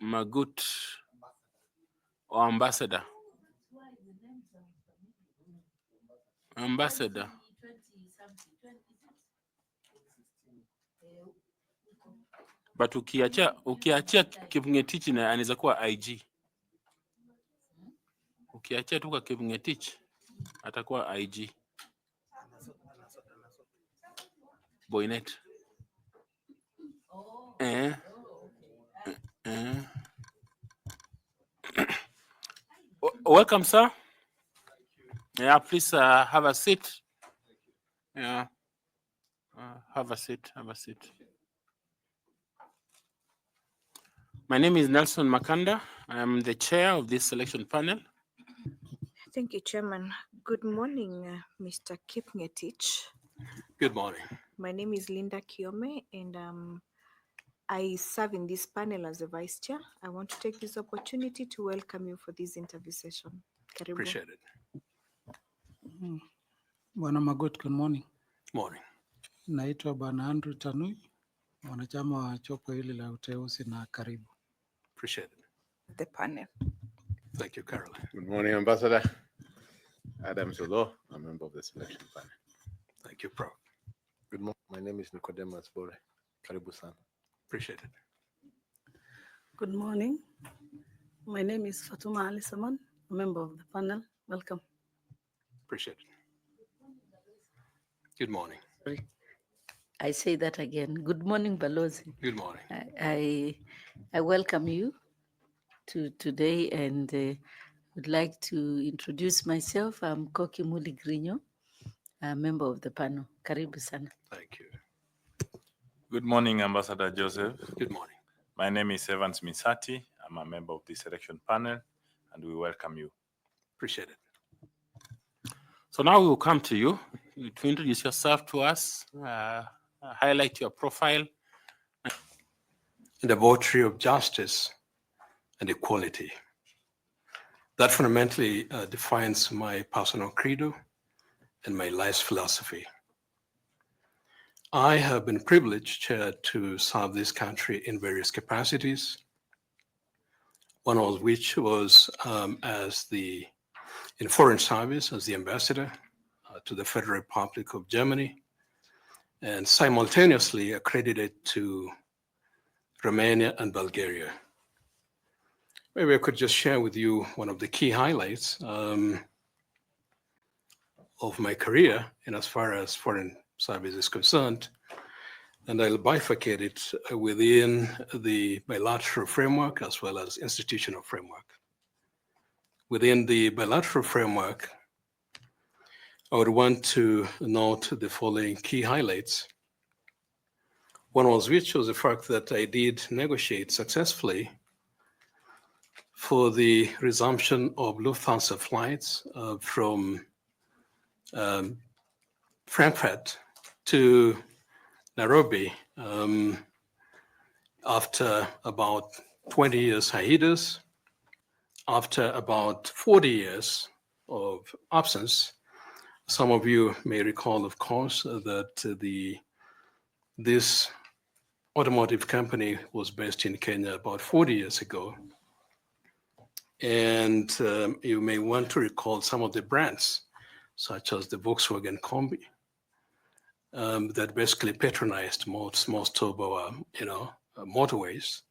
Magut or ambassador? Ambassador. But ukiachia 𝐊𝐤𝐻𝐡 na anaweza kuwa IG. Ukiachia tu kwa 𝐊𝐤𝐻𝐡 atakuwa IG. Boynet. Welcome, sir. Yeah, please have a seat. Yeah, have a seat. Have a seat. My name is Nelson Makanda. I am the chair of this selection panel. Thank you, Chairman. Good morning, Mr. 𝐊𝐤𝐻𝐡. Good morning. My name is Linda 𝐊𝐤𝐻𝐡, and I serve in this panel as the vice chair. I want to take this opportunity to welcome you for this interview session. Karibu. Appreciate it. Bwana Magot, good morning. Morning. Naitwa Bwana Andrew Tanui, mwanachama wa jopo hili la uteuzi na karibu. Appreciate it. The panel. Thank you, Caroline. Good morning, Ambassador. Adam Zolo, a member of the selection panel. Thank you, Prof. Good morning. My name is Nicodemus Bore. Karibu sana. Appreciate it. Good morning. My name is Fatuma Ali Saman, a member of the panel. Welcome. Appreciate it. Good morning. I say that again. Good morning, Balozi. Good morning. I welcome you to today, and would like to introduce myself. I'm 𝐞𝐭𝐢𝐜𝐡, a member of the panel. Karibu sana. Thank you. Good morning, Ambassador Joseph. Good morning. My name is Evans Misati. I'm a member of the selection panel, and we welcome you. Appreciate it. So now we will come to you to introduce yourself to us, highlight your profile. In the virtue of justice and equality. That fundamentally defines my personal credo and my life's philosophy. I have been privileged, Chair, to serve this country in various capacities, one of which was in foreign service as the ambassador to the Federal Republic of Germany, and simultaneously accredited to Romania and Bulgaria. Maybe I could just share with you one of the key highlights of my career in as far as foreign service is concerned, and I'll bifurcate it within the bilateral framework as well as institutional framework. Within the bilateral framework, I would want to note the following key highlights. One was the fact that I did negotiate successfully for the resumption of Lufthansa flights from Frankfurt to Nairobi after about 20 years hiatus, after about 40 years of absence. Some of you may recall, of course, that this automotive company was based in Kenya about 40 years ago. And you may want to recall some of the brands, such as the 𝐉𝐸𝐺𝐬𝐞𝐿 Kombi, that basically patronized most of our, motorways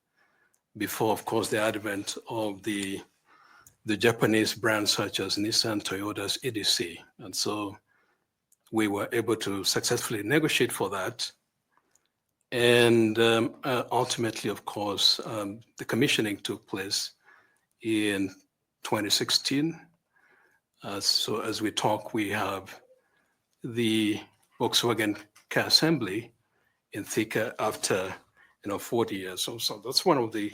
before, of course, the advent of the Japanese brands such as Nissan, Toyota's EDC. And so we were able to successfully negotiate for that. And ultimately, of course, the commissioning took place in 2016. So as we talk, we have the Volkswagen car assembly in Thika after 40 years. So that's one of the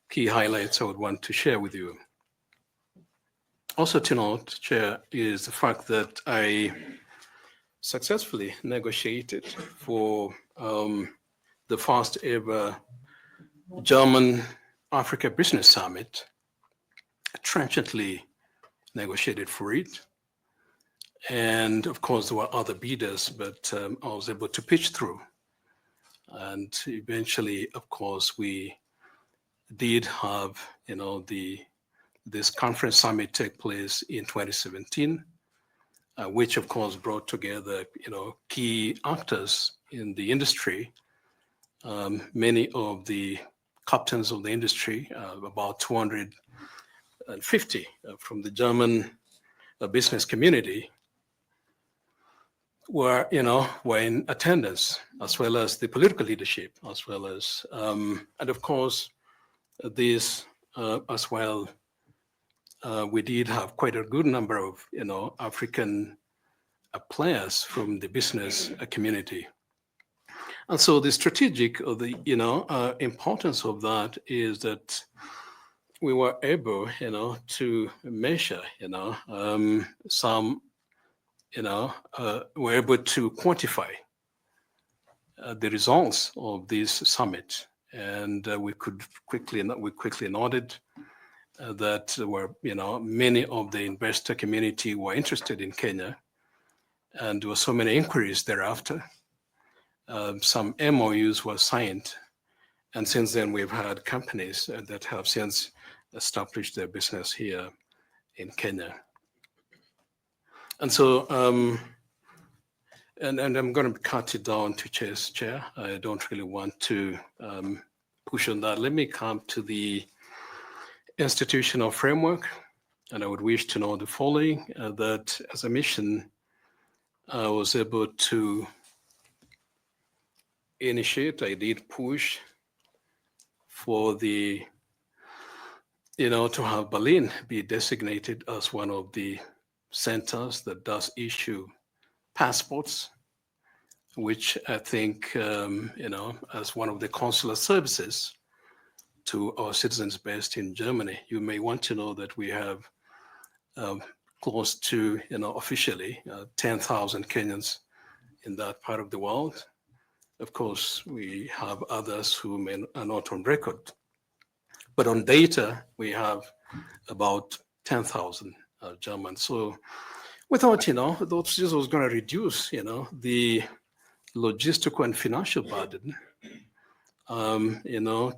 key highlights I would want to share with you. Also to note, Chair, is the fact that I successfully negotiated for the first ever German Africa Business Summit, trenchantly negotiated for it. And of course, there were other bidders, but I was able to pitch through. And eventually, of course, we did have, this conference summit take place in 2017, which of course brought together, key actors in the industry, many of the captains of the industry, about 250 from the German business community were in attendance, as well as the political leadership, as well as, and of course, this as well, we did have quite a good number of, African players from the business community. And so the strategic or the, importance of that is that we were able, to measure, some, were able to quantify the results of this summit. And we quickly noted that there were, many of the investor community were interested in Kenya, and there were so many inquiries thereafter. Some MOUs were signed, and since then we've had companies that have since established their business here in Kenya. And so, and I'm going to cut it down to Chair. I don't really want to push on that. Let me come to the institutional framework, and I would wish to know the following, that as a mission, I was able to initiate, I did push for the, to have Berlin be designated as one of the centers that does issue passports, which I think, as one of the consular services to our citizens based in Germany. You may want to know that we have close to, officially 10,000 Kenyans in that part of the world. Of course, we have others who are not on record, but on data, we have about 10,000 Germans. So we thought, this was going to reduce, the logistical and financial burden,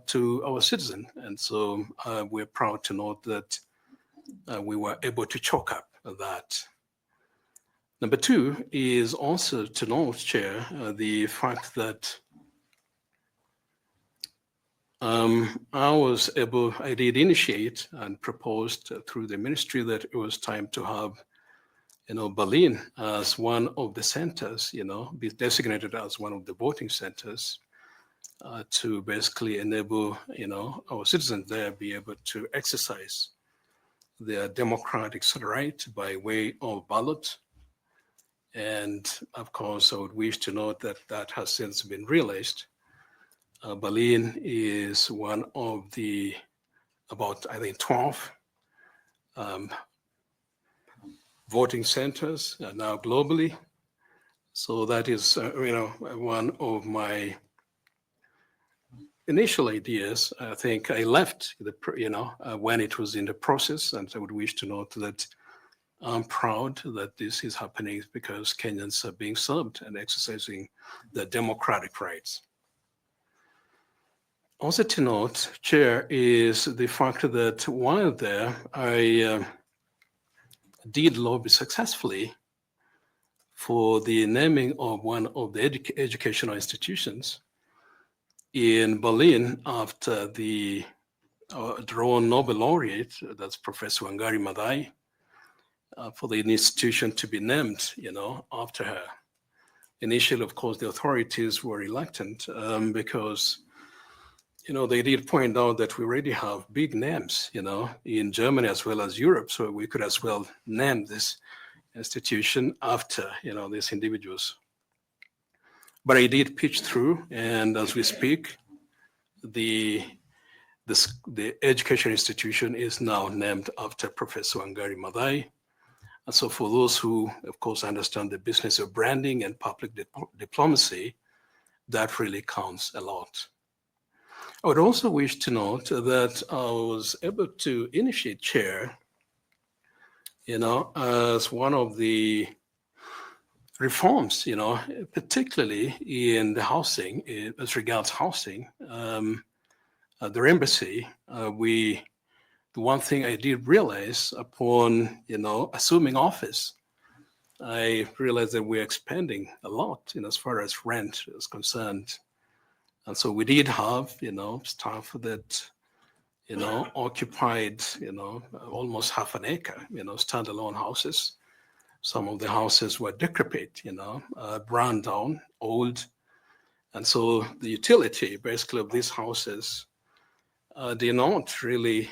to our citizen. And so we're proud to note that we were able to chalk up that. Number two is also to note, Chair, the fact that I did initiate and proposed through the ministry that it was time to have, Berlin as one of the centers, be designated as one of the voting centers to basically enable, our citizens there be able to exercise their democratic right by way of ballot. And of course, I would wish to note that that has since been realized. Berlin is one of the about, I think, 12 voting centers now globally. So that is, one of my initial ideas. I think I left when it was in the process, and I would wish to note that I'm proud that this is happening because Kenyans are being served and exercising their democratic rights. Also to note, Chair, is the fact that while there, I did lobby successfully for the naming of one of the educational institutions in Berlin after the drawn Nobel laureate, that's Professor Wangari Maathai, for the institution to be named, after her. Initially, of course, the authorities were reluctant because, they did point out that we already have big names, in Germany as well as Europe, so we could as well name this institution after, these individuals. But I did pitch through, and as we speak, the education institution is now named after Professor Wangari Maathai. And so for those who, of course, understand the business of branding and public diplomacy, that really counts a lot. I would also wish to note that I was able to initiate, Chair, as one of the reforms, particularly in the housing, as regards housing, the embassy, the one thing I did realize upon, assuming office, I realized that we're expanding a lot, as far as rent is concerned. And so we did have, staff that, occupied, almost half an acre, standalone houses. Some of the houses were decrepit, brown down, old. And so the utility basically of these houses did not really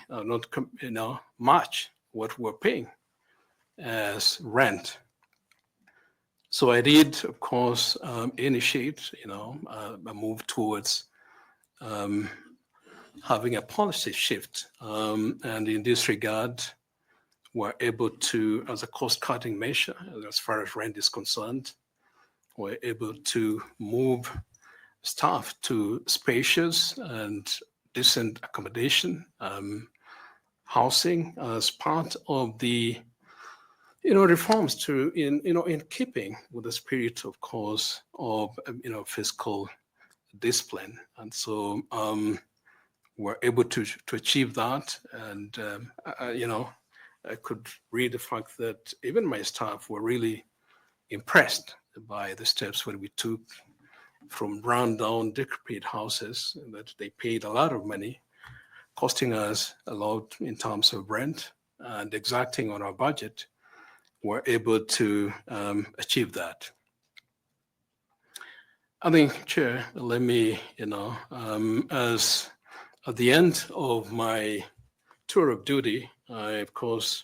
match what we're paying as rent. So I did, of course, initiate, a move towards having a policy shift. And in this regard, we're able to, as a cost-cutting measure, as far as rent is concerned, we're able to move staff to spacious and decent accommodation, housing as part of the reforms in keeping with the spirit, of course, of fiscal discipline. And so we're able to achieve that. And I could read the fact that even my staff were really impressed by the steps when we took from run-down, decrepit houses that they paid a lot of money, costing us a lot in terms of rent, and exacting on our budget. We're able to achieve that. I think, Chair, let me, as at the end of my tour of duty, I, of course,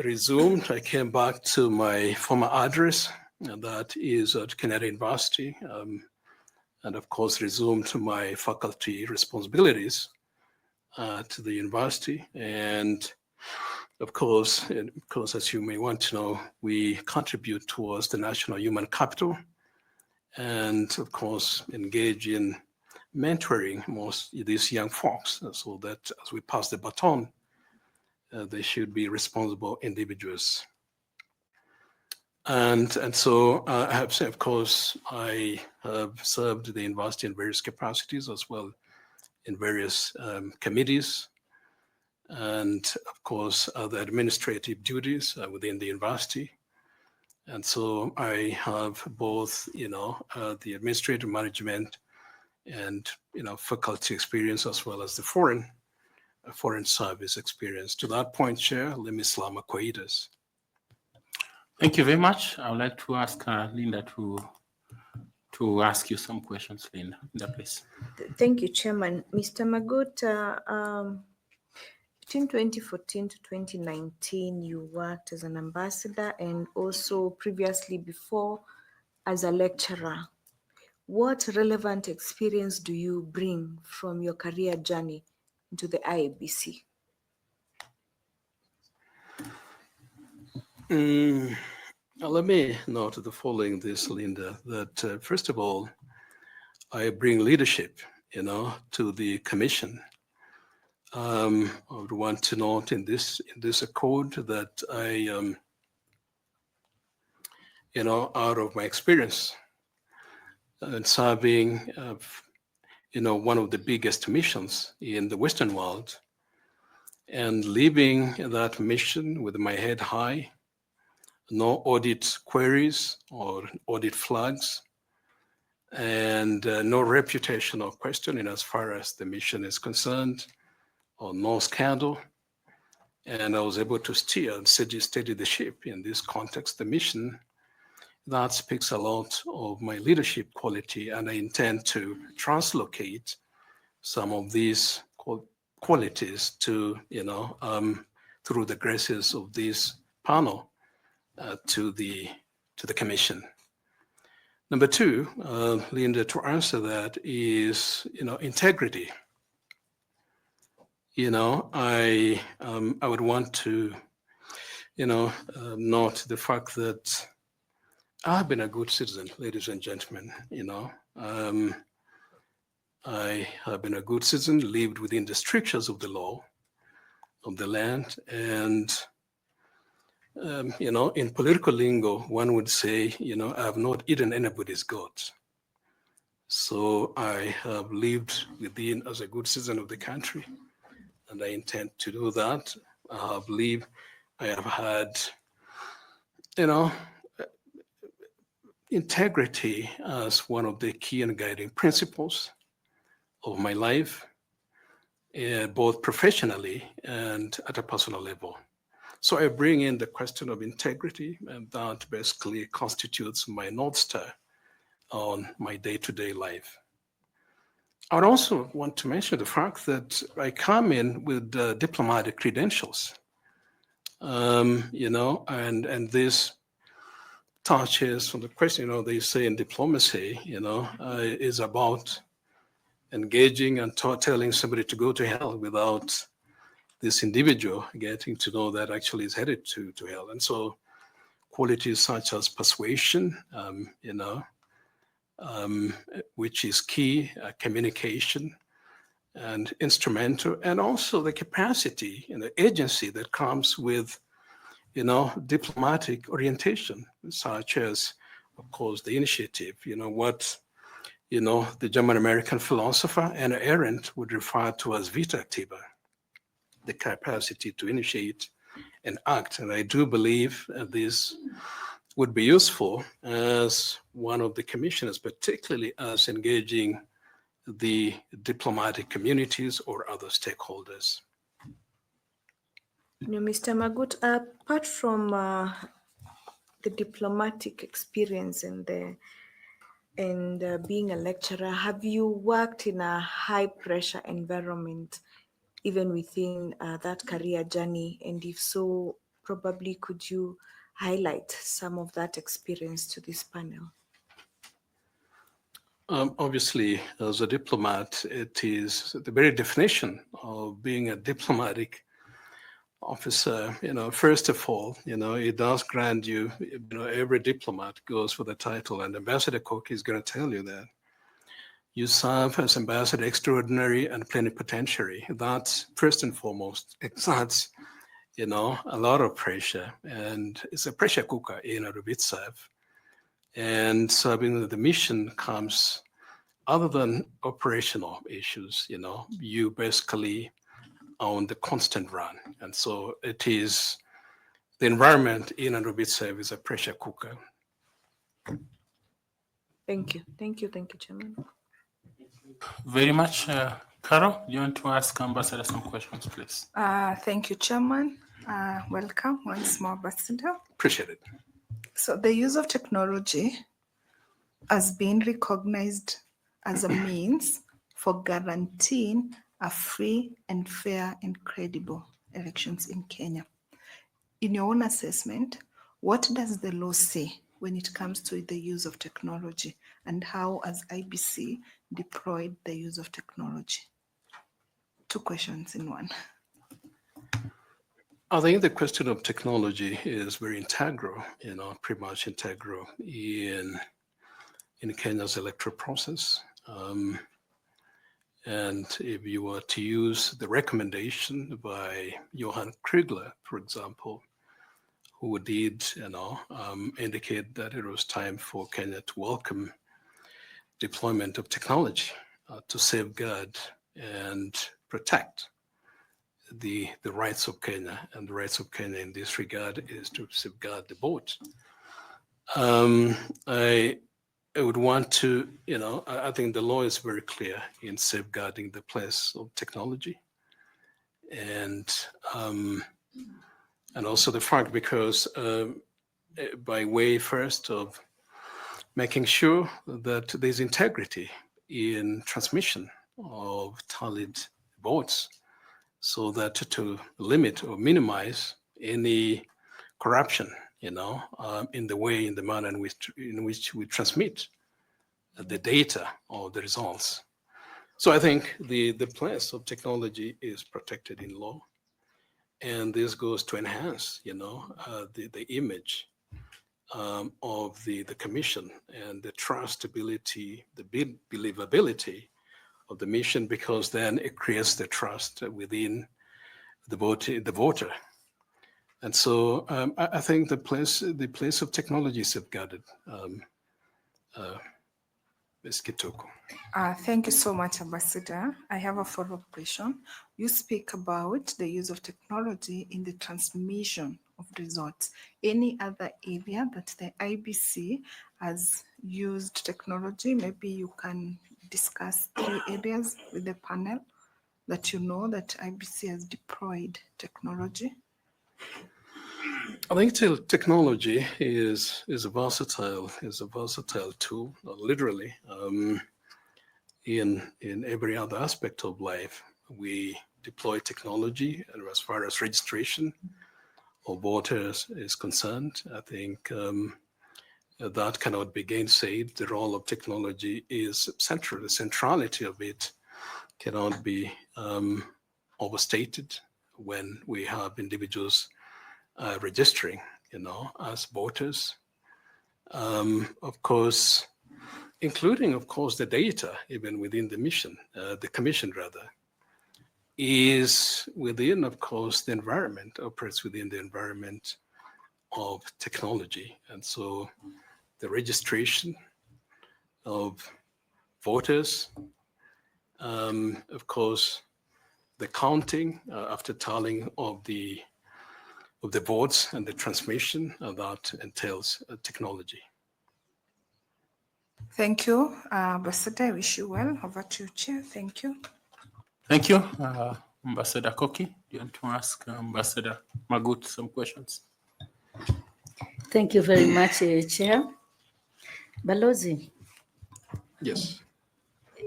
resumed. I came back to my former address, and that is at Kenyatta University, and of course, resumed my faculty responsibilities to the university. And of course, as you may want to know, we contribute towards the national human capital, and of course, engage in mentoring most of these young folks, so that as we pass the baton, they should be responsible individuals. And so I have said, of course, I have served the university in various capacities, as well in various committees, and of course, other administrative duties within the university. And so I have both, the administrative management and, faculty experience, as well as the foreign service experience. To that point, Chair, let me slam a quietus. Thank you very much. I would like to ask Linda to ask you some questions. Linda, please. Thank you, Chairman. Mr. Magut, between 2014 to 2019, you worked as an ambassador and also previously before as a lecturer. What relevant experience do you bring from your career journey into the IEBC? Let me note the following, Linda, that first of all, I bring leadership, to the commission. I would want to note in this accord that I, out of my experience in serving, one of the biggest missions in the Western world, and leaving that mission with my head high, no audit queries or audit flags, and no reputational questioning as far as the mission is concerned, or no scandal. And I was able to steer and steady the ship in this context, the mission. That speaks a lot of my leadership quality, and I intend to translocate some of these qualities to, through the graces of this panel, to the commission. Number two, Linda, to answer that is, integrity. I would want to, note the fact that I've been a good citizen, ladies and gentlemen. I have been a good citizen, lived within the strictures of the law, of the land, and in political lingo, one would say, I have not eaten anybody's goat. So I have lived within as a good citizen of the country, and I intend to do that. I have had, integrity as one of the key and guiding principles of my life, both professionally and at a personal level. So I bring in the question of integrity, and that basically constitutes my North Star on my day-to-day life. I would also want to mention the fact that I come in with diplomatic credentials, and this touches on the question, they say in diplomacy, is about engaging and telling somebody to go to hell without this individual getting to know that actually is headed to hell. And so qualities such as persuasion, which is key, communication and instrumental, and also the capacity and the agency that comes with, diplomatic orientation, such as, of course, the initiative, what, the German-American philosopher Anna Arendt would refer to as vita activa, the capacity to initiate and act. And I do believe this would be useful as one of the commissioners, particularly as engaging the diplomatic communities or other stakeholders. Mr. Magut, apart from the diplomatic experience and being a lecturer, have you worked in a high-pressure environment, even within that career journey? And if so, probably could you highlight some of that experience to this panel? Obviously, as a diplomat, it is the very definition of being a diplomatic officer. First of all, it does grant you, every diplomat goes for the title, and Ambassador Cook is going to tell you that you serve as ambassador extraordinary and plenipotentiary. That's first and foremost. Exerts, a lot of pressure, and it's a pressure cooker in and of itself. And serving the mission comes, other than operational issues, you basically on the constant run. And so it is, the environment in and of itself is a pressure cooker. Thank you, Chairman. Very much. Carol, you want to ask Ambassador some questions, please? Thank you, Chairman. Welcome once more, Ambassador. Appreciate it. So the use of technology has been recognized as a means for guaranteeing a free and fair and credible elections in Kenya. In your own assessment, what does the law say when it comes to the use of technology, and how has IBC deployed the use of technology? Two questions in one. I think the question of technology is very integral, pretty much integral in Kenya's electoral process. And if you were to use the recommendation by Johann Kriegler, for example, who did, indicate that it was time for Kenya to welcome deployment of technology to safeguard and protect the rights of Kenya, and the rights of Kenya in this regard is to safeguard the vote. I would want to, I think the law is very clear in safeguarding the place of technology, and also the fact, because by way first of making sure that there's integrity in transmission of tallied votes, so that to limit or minimize any corruption, in the manner in which we transmit the data or the results. So I think the place of technology is protected in law, and this goes to enhance, the image of the commission and the trustability, the believability of the mission, because then it creates the trust within the voter. And so I think the place of technology is safeguarded Ms. Kitoko. Thank you so much, Ambassador. I have a follow-up question. You speak about the use of technology in the transmission of results. Any other area that the IBC has used technology? Maybe you can discuss 3 areas with the panel that you know that IBC has deployed technology. I think technology is a versatile tool, literally. In every other aspect of life, we deploy technology, and as far as registration of voters is concerned, I think that cannot be gainsaid. The role of technology is central. The centrality of it cannot be overstated when we have individuals registering, as voters. Of course, including, of course, the data, even within the commission rather, is within, of course, the environment, operates within the environment of technology. And so the registration of voters, of course, the counting after tallying of the votes and the transmission that entails technology. Thank you, Ambassador. I wish you well. Over to you, Chair. Thank you. Thank you, Ambassador Koki. Do you want to ask Ambassador Magut some questions? Thank you very much, Chair. Balozi. Yes.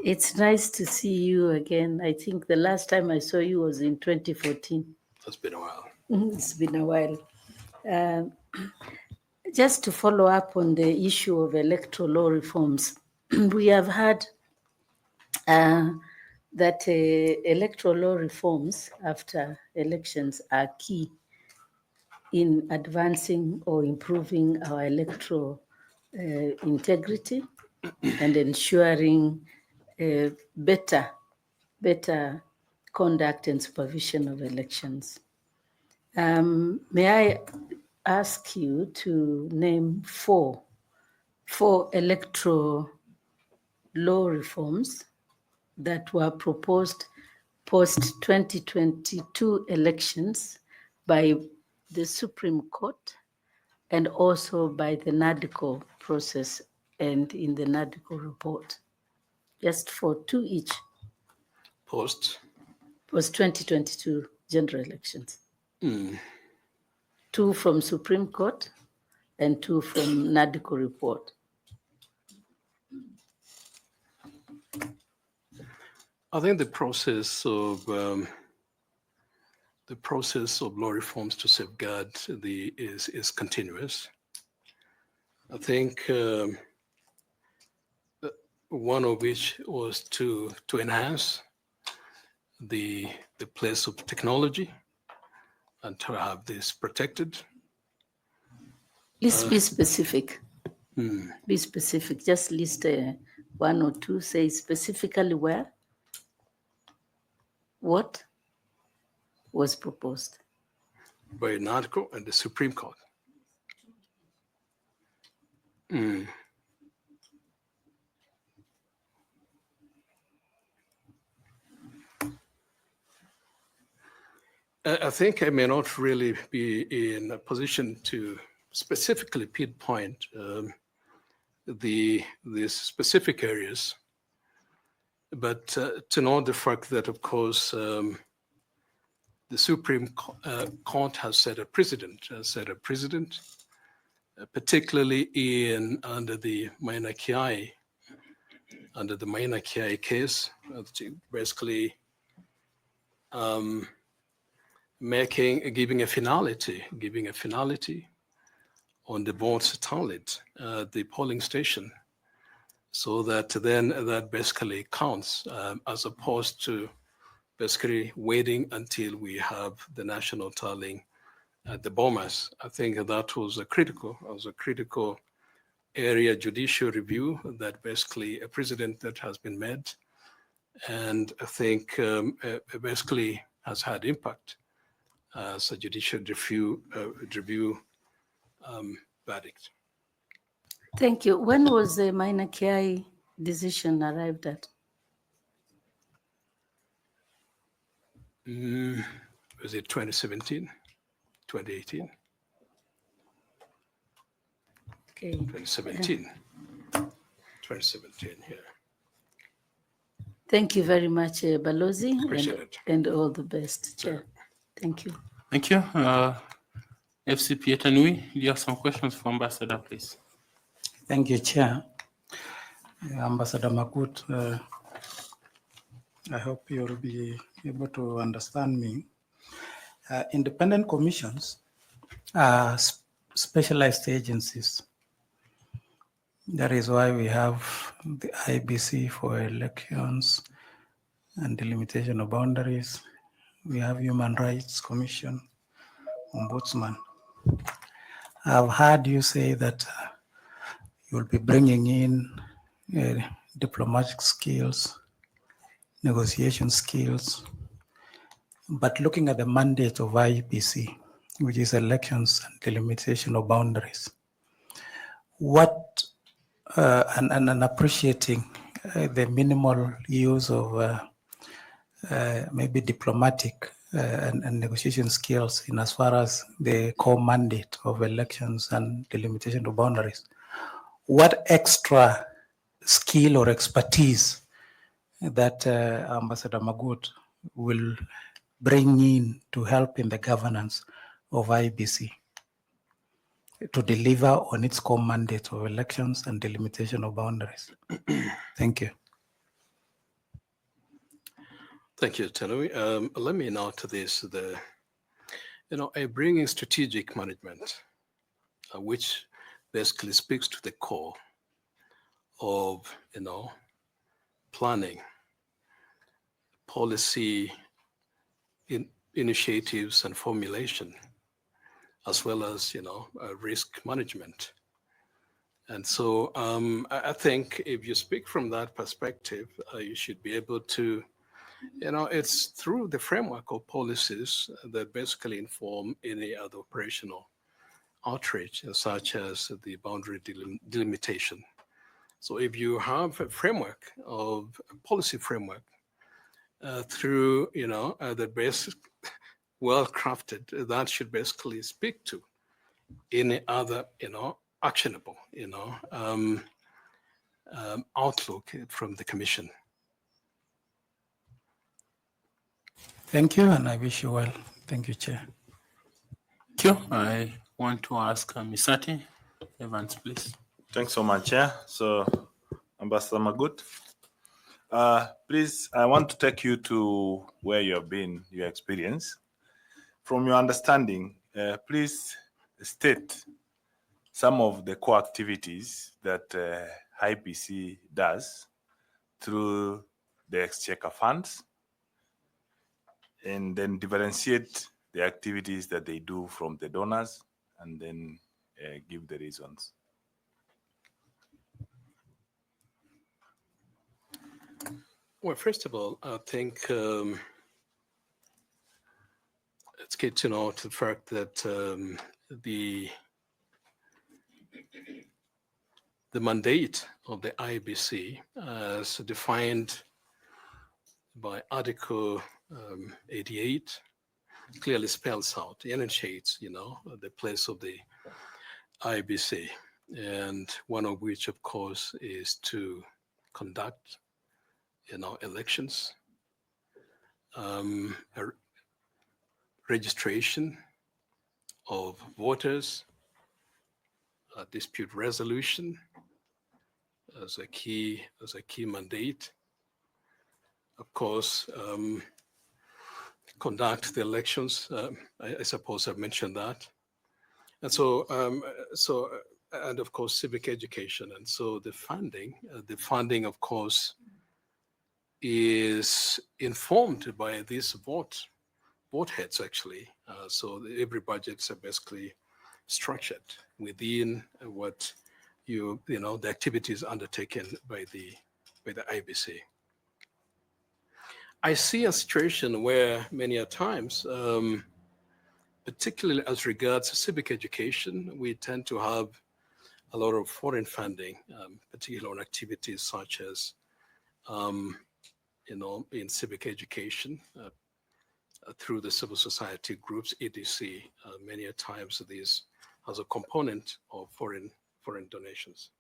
It's nice to see you again. I think the last time I saw you was in 2014. That's been a while. It's been a while. Just to follow up on the issue of electoral law reforms, we have heard that electoral law reforms after elections are key in advancing or improving our electoral integrity and ensuring better conduct and supervision of elections. May I ask you to name four electoral law reforms that were proposed post-2022 elections by the Supreme Court and also by the NADCO process and in the NADCO report? Just for 2 each. Post-2022 general elections. 2 from Supreme Court and 2 from NADCO report. I think the process of law reforms to safeguard is continuous. I think one of which was to enhance the place of technology and to have this protected. Please be specific. Be specific. Just list 1 or 2. Say specifically where. What was proposed? By NADCO and the Supreme Court. I think I may not really be in a position to specifically pinpoint the specific areas, but to know the fact that, of course, the Supreme Court has set a precedent, particularly under the 𝐊𝐤𝐲𝐬𝐞𝐡 case, basically giving a finality on the votes tallied at the polling station, so that then that basically counts, as opposed to basically waiting until we have the national tallying at the bomas. I think that was a critical area judicial review, that basically a precedent that has been made, and I think basically has had impact as a judicial review verdict. Thank you. When was the 𝐊𝐤𝐲𝐬𝐞𝐡 decision arrived at? Was it 2017, 2018? Okay. 2017. 2017, yeah. Thank you very much, Balozi, Appreciate it. and all the best, Chair. Thank you. Thank you. FC 𝐊𝐢𝐲𝐧𝐠'𝐞𝐭, do you have some questions for Ambassador, please? Thank you, Chair. Ambassador Makut, I hope you'll be able to understand me. Independent commissions are specialized agencies. That is why we have the IEBC for elections and delimitation of boundaries. We have Human Rights Commission, Ombudsman. I've heard you say that you'll be bringing in diplomatic skills, negotiation skills, but looking at the mandate of IEBC, which is elections and delimitation of boundaries, what and appreciating the minimal use of maybe diplomatic and negotiation skills in as far as the core mandate of elections and delimitation of boundaries, what extra skill or expertise that Ambassador Magut will bring in to help in the governance of IEBC to deliver on its core mandate of elections and delimitation of boundaries? Thank you. Thank you, Tanui. Let me now to this, bringing strategic management, which basically speaks to the core of, planning, policy initiatives and formulation, as well as, risk management. And so I think if you speak from that perspective, you should be able to, it's through the framework of policies that basically inform any other operational outreach, such as the boundary delimitation. So if you have a framework of a policy framework through, the basic well-crafted, that should basically speak to any other, actionable, outlook from the Commission. Thank you, and I wish you well. Thank you, Chair. Thank you. I want to ask Misati Evans, please. Thanks so much, Chair. So, Ambassador Magut, please, I want to take you to where you have been, your experience. From your understanding, please state some of the core activities that IEBC does through the Exchequer funds, and then differentiate the activities that they do from the donors, and then give the reasons. Well, first of all, I think it's good to note the fact that the mandate of the IEBC, as defined by Article 88, clearly spells out, enunciates, the place of the IEBC, and one of which, of course, is to conduct, elections, registration of voters, dispute resolution as a key mandate. Of course, conduct the elections. I suppose I've mentioned that. And so, and of course, civic education. And so the funding, of course, is informed by these vote heads, actually. So every budgets are basically structured within what the activities undertaken by the IEBC. I see a situation where many a times, particularly as regards civic education, we tend to have a lot of foreign funding, particularly on activities such as, in civic education, through the civil society groups, EDC. Many a times these as a component of foreign donations.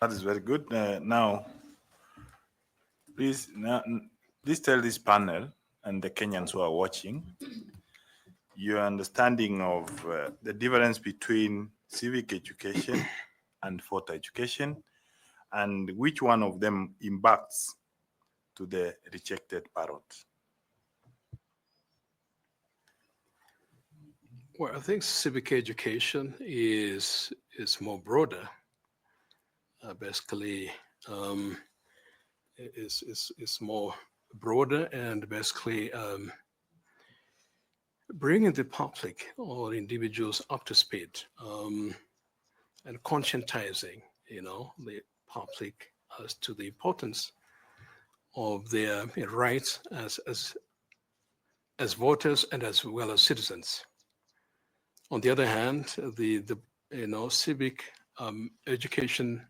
That is very good. Now, please tell this panel and the Kenyans who are watching your understanding of the difference between civic education and voter education, and which one of them impacts to the rejected ballot. Well, I think civic education is more broader. Basically, is more broader and basically bringing the public or individuals up to speed and conscientizing, the public as to the importance of their rights as voters and as well as citizens. On the other hand, the civic education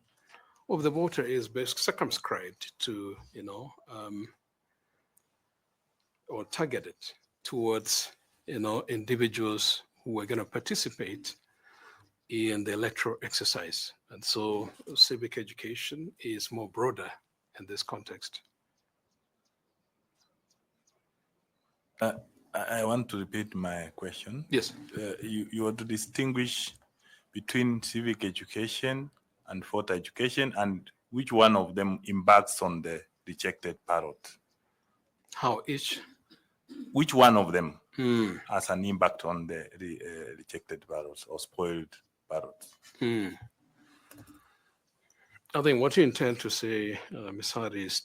of the voter is best circumscribed to, or targeted towards, individuals who are going to participate in the electoral exercise. And so civic education is more broader in this context. I want to repeat my question. Yes. You want to distinguish between civic education and voter education, and which one of them impacts on the rejected ballot? How each? Which one of them has an impact on the rejected ballots or spoiled ballots? I think what you intend to say, Ms. Hardy, is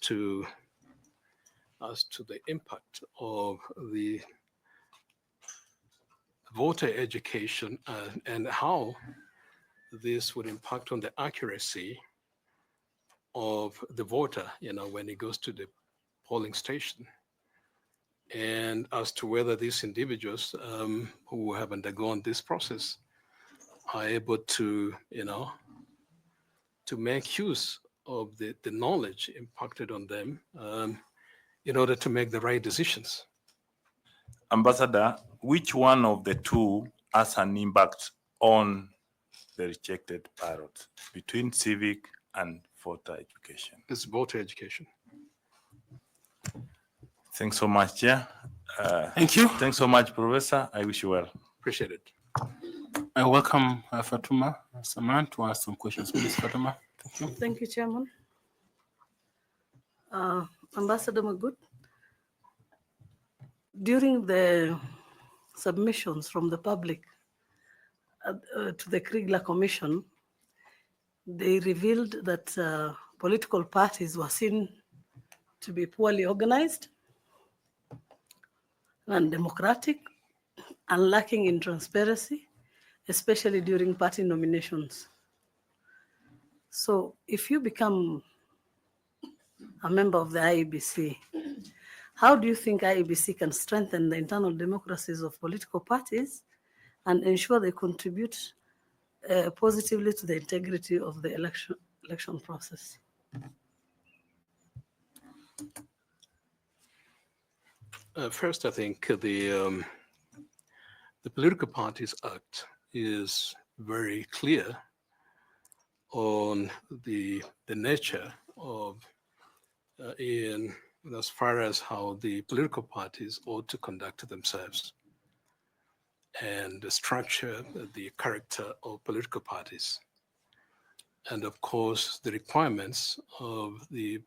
as to the impact of the voter education and how this would impact on the accuracy of the voter, when he goes to the polling station. And as to whether these individuals who have undergone this process are able to, to make use of the knowledge impacted on them in order to make the right decisions. Ambassador, which one of the two has an impact on the rejected ballot between civic and voter education? It's voter education. Thanks so much, Chair. Thank you. Thanks so much, Professor. I wish you well. Appreciate it. I welcome Fatuma Saman to ask some questions. Please, Fatuma. Thank you. Thank you, Chairman. Ambassador Magut, during the submissions from the public to the Kriegler Commission, they revealed that political parties were seen to be poorly organized, undemocratic, and lacking in transparency, especially during party nominations. So if you become a member of the IEBC, how do you think IEBC can strengthen the internal democracies of political parties and ensure they contribute positively to the integrity of the election process? First, I think the Political Parties Act is very clear on the nature of in as far as how the political parties ought to conduct themselves and the structure, the character of political parties, and of course the requirements of the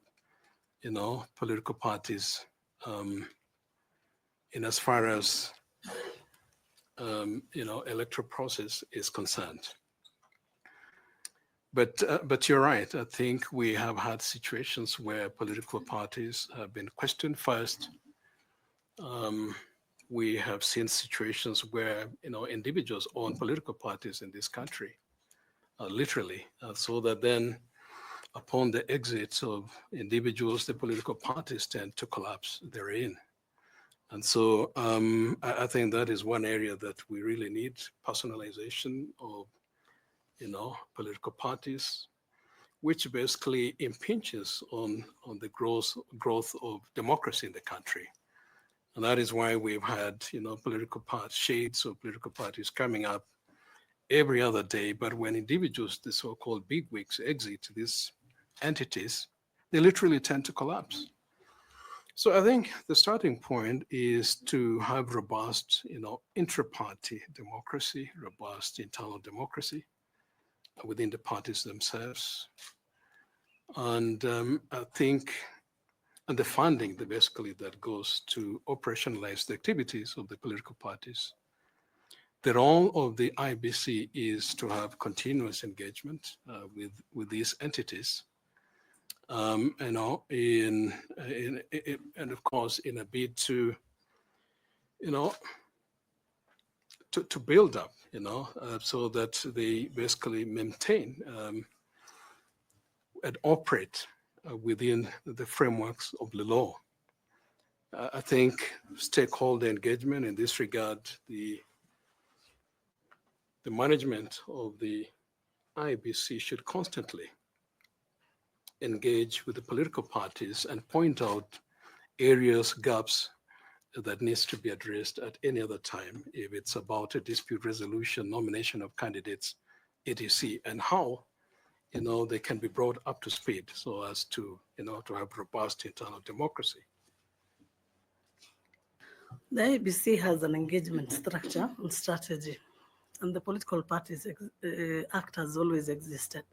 political parties in as far as electoral process is concerned. But you're right. I think we have had situations where political parties have been questioned first. We have seen situations where individuals own political parties in this country, literally, so that then upon the exit of individuals, the political parties tend to collapse therein. And so I think that is one area that we really need personalization of, political parties, which basically impinges on the growth of democracy in the country. And that is why we've had, political parties, shades of political parties coming up every other day. But when individuals, the so-called bigwigs, exit these entities, they literally tend to collapse. So I think the starting point is to have robust, intra-party democracy, robust internal democracy within the parties themselves. And I think, and the funding basically that goes to operationalize the activities of the political parties. The role of the IEBC is to have continuous engagement with these entities, and of course, in a bid to, to build up, so that they basically maintain and operate within the frameworks of the law. I think stakeholder engagement in this regard, the management of the IEBC should constantly engage with the political parties and point out areas, gaps that needs to be addressed at any other time, if it's about a dispute resolution, nomination of candidates, etc., and how they can be brought up to speed so as to to have robust internal democracy. The IEBC has an engagement structure and strategy, and the political parties act has always existed.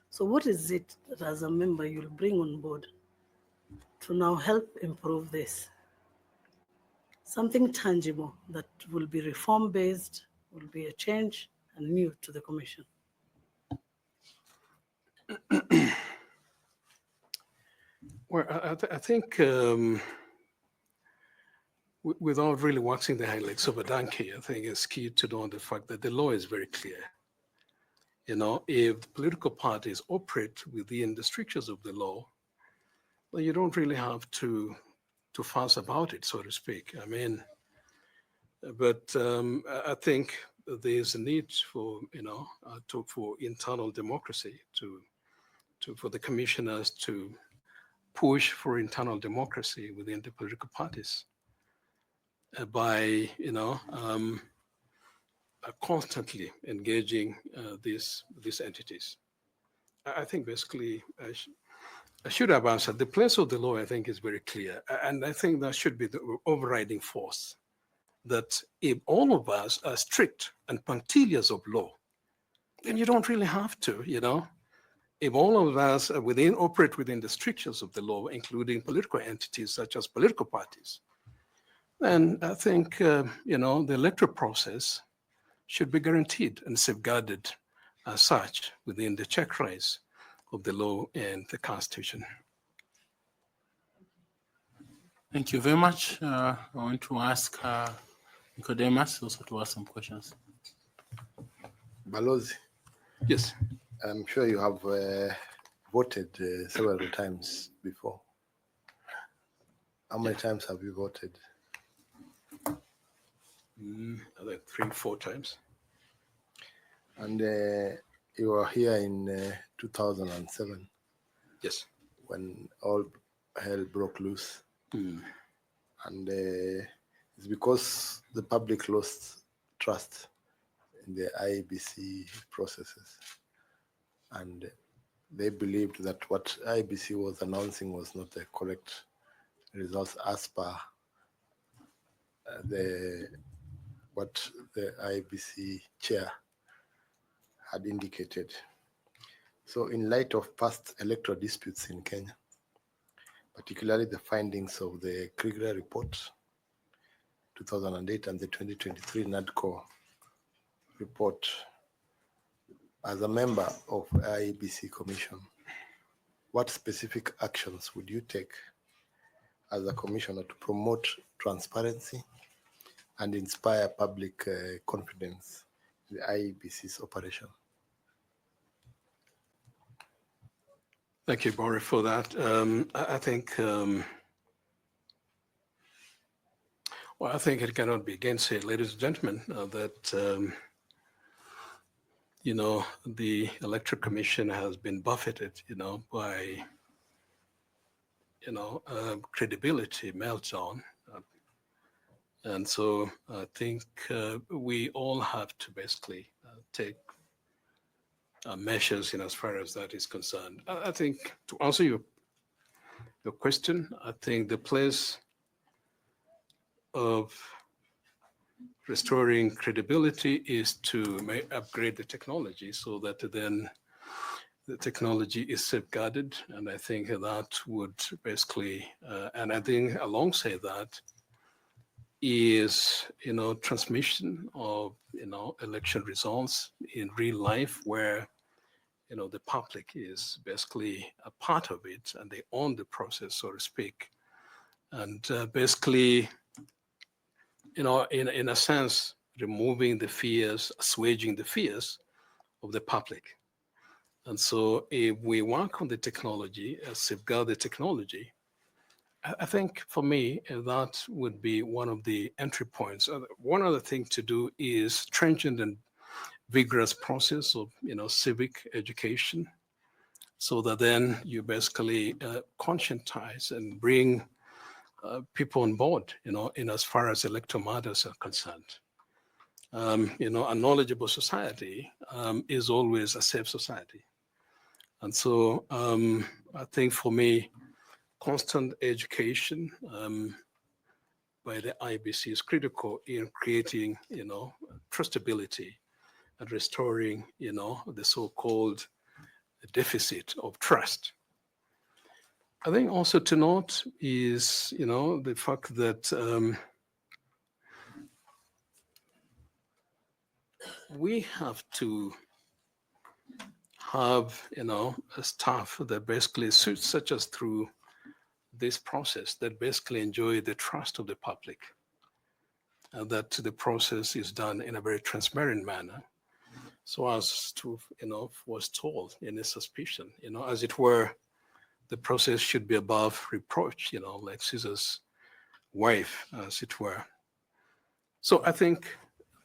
So what is it that as a member you'll bring on board to now help improve this? Something tangible that will be reform-based, will be a change and new to the Commission. Well, I think without really waxing the highlights of a donkey, I think it's key to know the fact that the law is very clear. If the political parties operate within the strictures of the law, well, you don't really have to fuss about it, so to speak. I mean, but I think there's a need for, for internal democracy, for the commissioners to push for internal democracy within the political parties by, constantly engaging these entities. I think basically I should have answered. The place of the law, I think, is very clear. And I think that should be the overriding force, that if all of us are strict and punctilious of law, then you don't really have to, If all of us operate within the strictures of the law, including political entities such as political parties, then I think, the electoral process should be guaranteed and safeguarded as such within the checklists of the law and the Constitution. Thank you very much. I want to ask Nicodemus also to ask some questions. Balozi. Yes. I'm sure you have voted several times before. How many times have you voted? Like 3-4 times. And you were here in 2007. Yes. When all hell broke loose. And it's because the public lost trust in the IEBC processes. And they believed that what IEBC was announcing was not the correct results as per what the IEBC chair had indicated. So in light of past electoral disputes in Kenya, particularly the findings of the Krieger report, 2008, and the 2023 NADCO report, as a member of IEBC Commission, what specific actions would you take as a commissioner to promote transparency and inspire public confidence in the IEBC's operation? Thank you, Boris, for that. I think Well, I think it cannot be gainsaid, ladies and gentlemen, that the Electoral Commission has been buffeted, by credibility meltdown. And so I think we all have to basically take measures as far as that is concerned. I think to answer your question, I think the place of restoring credibility is to upgrade the technology so that then the technology is safeguarded. And I think that would basically, and I think alongside that is, transmission of, election results in real life where, the public is basically a part of it and they own the process, so to speak. And basically, in a sense, removing the fears, assuaging the fears of the public. And so if we work on the technology, safeguard the technology, I think for me, that would be one of the entry points. One other thing to do is stringent and vigorous process of, civic education, so that then you basically conscientize and bring people on board, in as far as electoral matters are concerned. A knowledgeable society is always a safe society. And so I think for me, constant education by the IEBC is critical in creating, trustability and restoring, the so-called deficit of trust. I think also to note is, the fact that we have to have, a staff that basically such us through this process, that basically enjoy the trust of the public, and that the process is done in a very transparent manner, so as to, forestall any suspicion, as it were, the process should be above reproach, like Caesar's wife, as it were. So I think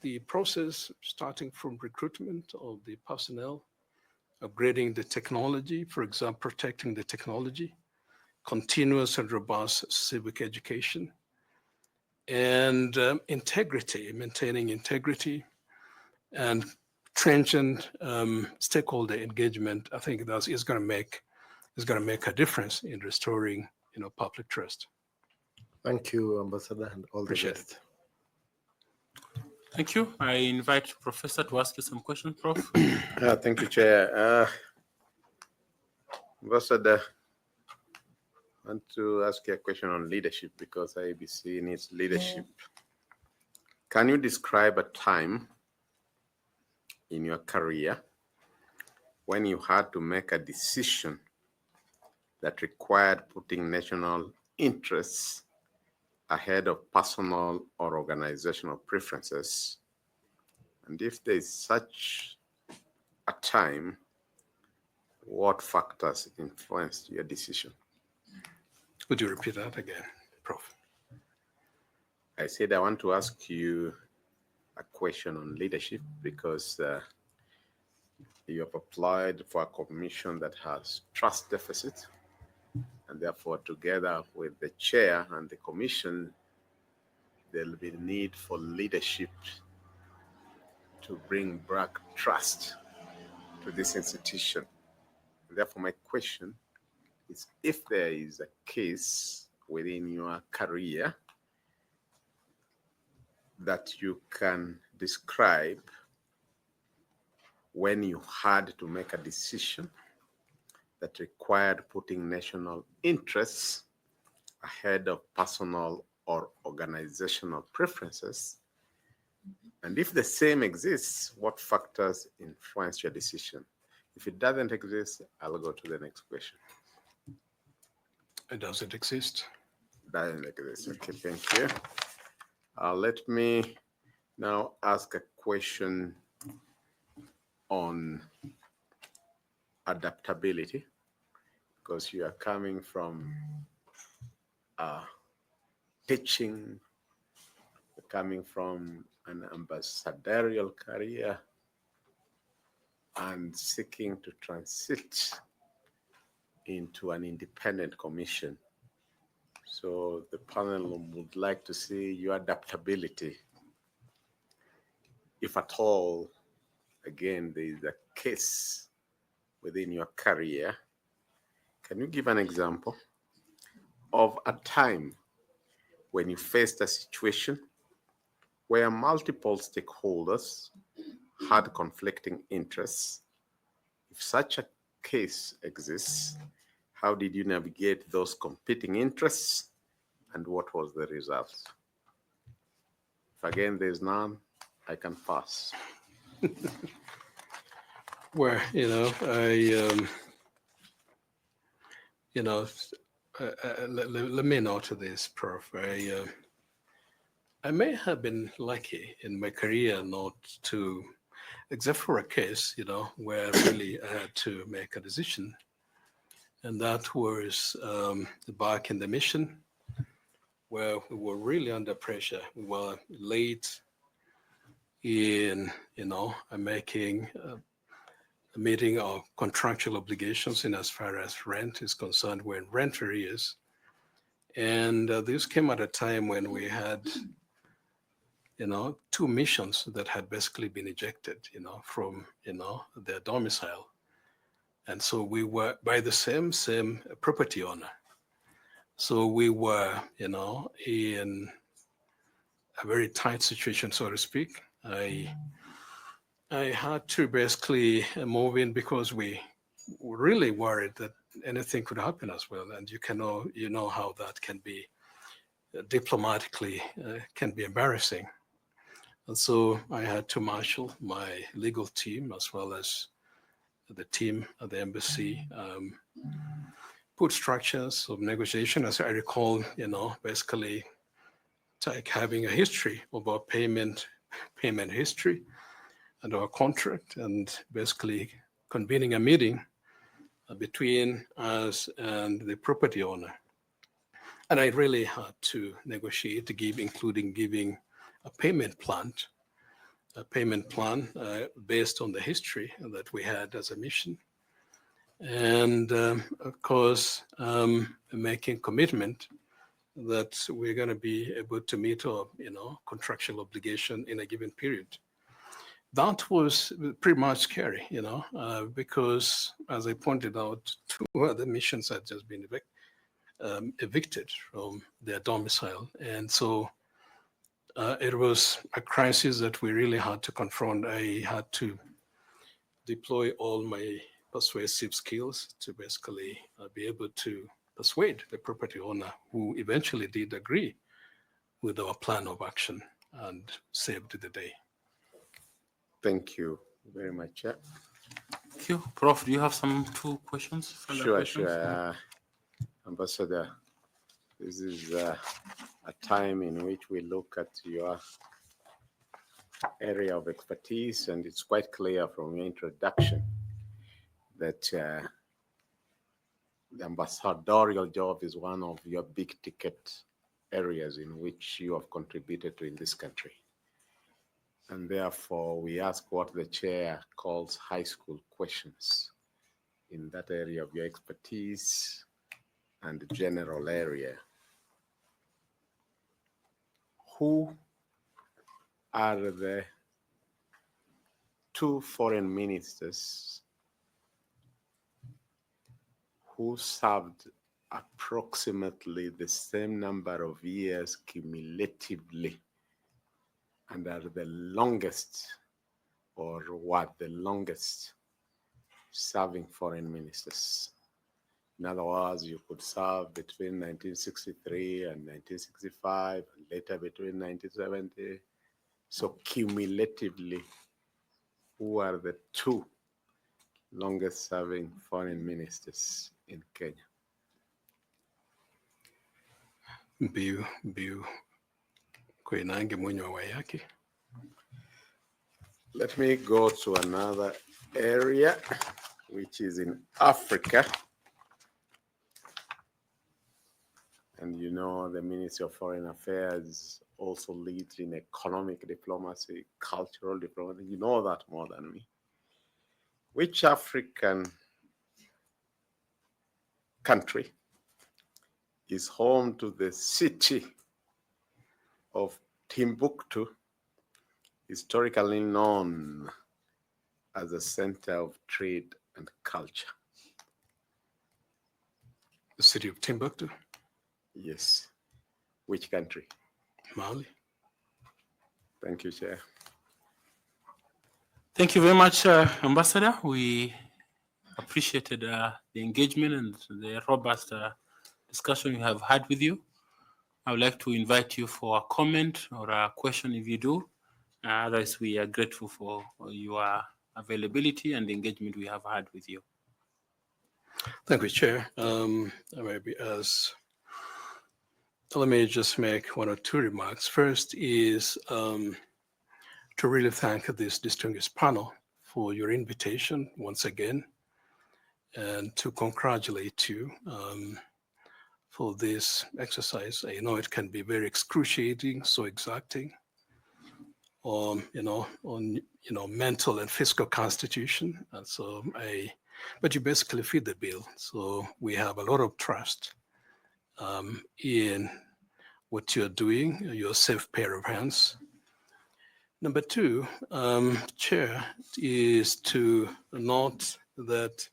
the process, starting from recruitment of the personnel, upgrading the technology, for example, protecting the technology, continuous and robust civic education, and integrity, maintaining integrity, and transient stakeholder engagement. I think that is going to make a difference in restoring, public trust. Thank you, Ambassador, and all the Appreciate best. Thank you. I invite Professor to ask you some questions, Prof. Thank you, Chair. Ambassador, I want to ask you a question on leadership, because IEBC needs leadership. Can you describe a time in your career when you had to make a decision that required putting national interests ahead of personal or organizational preferences? And if there is such a time, what factors influenced your decision? Would you repeat that again, Prof? I said I want to ask you a question on leadership, because you have applied for a commission that has trust deficit, and therefore together with the chair and the commission, there will be need for leadership to bring back trust to this institution. Therefore, my question is, if there is a case within your career that you can describe when you had to make a decision that required putting national interests ahead of personal or organizational preferences, and if the same exists, what factors influence your decision? If it doesn't exist, I'll go to the next question. It doesn't exist. Doesn't exist. Okay, thank you. Let me now ask a question on adaptability, because you are coming from a teaching coming from an ambassadorial career and seeking to transit into an independent commission. So the panel would like to see your adaptability. If at all, again, there is a case within your career, can you give an example of a time when you faced a situation where multiple stakeholders had conflicting interests? If such a case exists, how did you navigate those competing interests, and what was the result? If again there's none, I can pass. Well, let me note to this, Prof. I may have been lucky in my career not to, except for a case, where really I had to make a decision. And that was back in the mission, where we were really under pressure. We were late in, making meeting our contractual obligations in as far as rent is concerned. We're in rent arrears. And this came at a time when we had, 2 missions that had basically been ejected, from, their domicile. And so we were by the same property owner. So we were, in a very tight situation, so to speak. I had to basically move in because we were really worried that anything could happen as well. And you know how that can be diplomatically can be embarrassing. And so I had to marshal my legal team as well as the team at the embassy, put structures of negotiation, as I recall, basically like having a history of our payment history and our contract, and basically convening a meeting between us and the property owner. And I really had to negotiate, including giving a payment plan based on the history that we had as a mission. And of course, making commitment that we're going to be able to meet our, contractual obligation in a given period. That was pretty much scary, because as I pointed out, 2 other missions had just been evicted from their domicile. And so it was a crisis that we really had to confront. I had to deploy all my persuasive skills to basically be able to persuade the property owner, who eventually did agree with our plan of action and saved the day. Thank you very much. Thank you. Prof, do you have some 2 questions? Sure. Ambassador, this is a time in which we look at your area of expertise, and it's quite clear from your introduction that the ambassadorial job is one of your big ticket areas in which you have contributed to in this country. And therefore, we ask what the chair calls high school questions in that area of your expertise and general area. Who are the 2 foreign ministers who served approximately the same number of years cumulatively and are the longest, or what, the longest serving foreign ministers? In other words, you could serve between 1963 and 1965, and later between 1970. So cumulatively, who are the 2 longest serving foreign ministers in Kenya? Biu Koinange Munywa Wayaki. Let me go to another area, which is in Africa. And the Ministry of Foreign Affairs also leads in economic diplomacy, cultural diplomacy. You know that more than me. Which African country is home to the city of Timbuktu, historically known as a center of trade and culture? The city of Timbuktu? Yes. Which country? Mali. Thank you, Chair. Thank you very much, Ambassador. We appreciated the engagement and the robust discussion we have had with you. I would like to invite you for a comment or a question if you do. Otherwise, we are grateful for your availability and the engagement we have had with you. Thank you, Chair. Let me just make one or two remarks. First is to really thank this distinguished panel for your invitation once again, and to congratulate you for this exercise. I know it can be very excruciating, so exacting on mental and physical constitution. And so but you basically fit the bill. So we have a lot of trust in what you're doing. You're a safe pair of hands. Number two, Chair, is to note that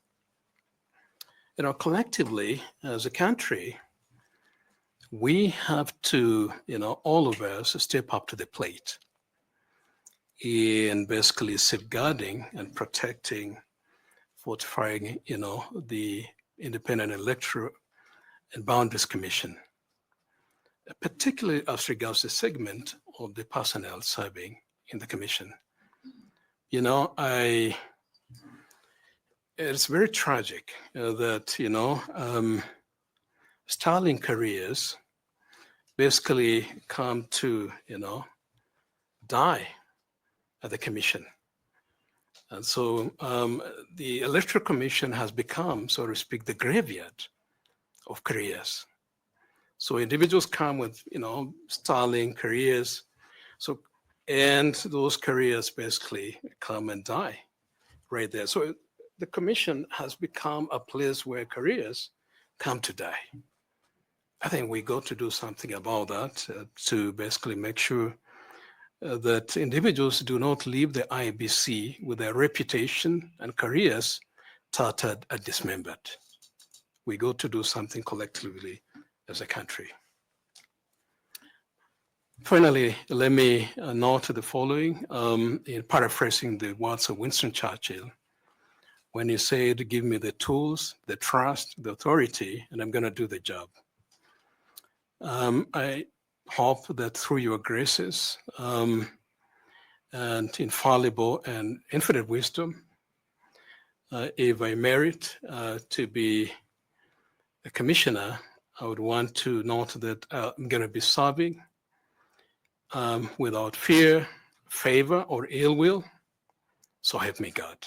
collectively as a country, we have to, all of us step up to the plate in basically safeguarding and protecting, fortifying, the Independent Electoral and Boundaries Commission, particularly as regards the segment of the personnel serving in the commission. It's very tragic that, sterling careers basically come to, die at the commission. And so the Electoral Commission has become, so to speak, the graveyard of careers. So individuals come with, sterling careers, and those careers basically come and die right there. So the commission has become a place where careers come to die. I think we got to do something about that to basically make sure that individuals do not leave the IEBC with their reputation and careers tattered and dismembered. We got to do something collectively as a country. Finally, let me note the following, in paraphrasing the words of Winston Churchill, when he said, "Give me the tools, the trust, the authority, and I'm going to do the job." I hope that through your graces and infallible and infinite wisdom, if I merit to be a commissioner, I would want to note that I'm going to be serving without fear, favor, or ill will. So help me God.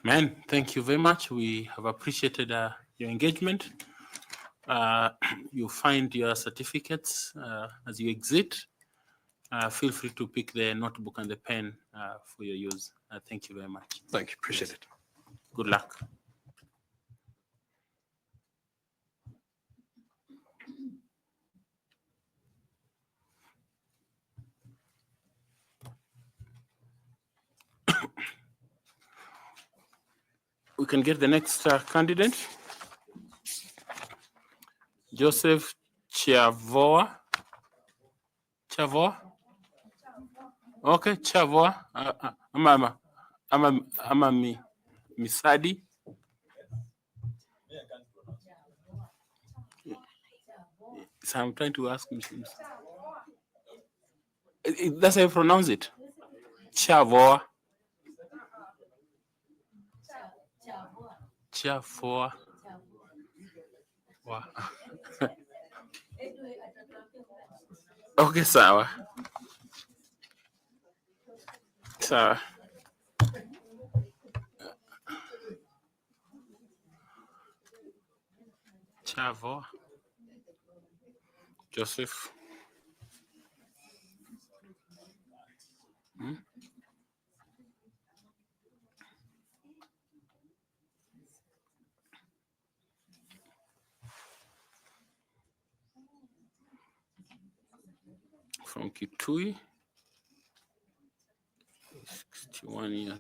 Amen. Thank you very much. We have appreciated your engagement. You find your certificates as you exit. Feel free to pick the notebook and the pen for your use. Thank you very much. Thank you. Appreciate it. Good luck. We can get the next candidate. Joseph 𝐊𝐢𝐻𝐧𝐠'𝐞𝐭h𝐢𝐜𝐡. Okay, 𝐊𝐢𝐻𝐧𝐠'𝐞𝐭h𝐢𝐜𝐡. Ama Misadi. So I'm trying to ask him. That's how you pronounce it. 𝐊𝐢𝐻𝐧𝐠'𝐞𝐭h𝐢𝐜𝐡. Wow. Okay, sawa. Sawa. Joseph. From Kitui, 61 years.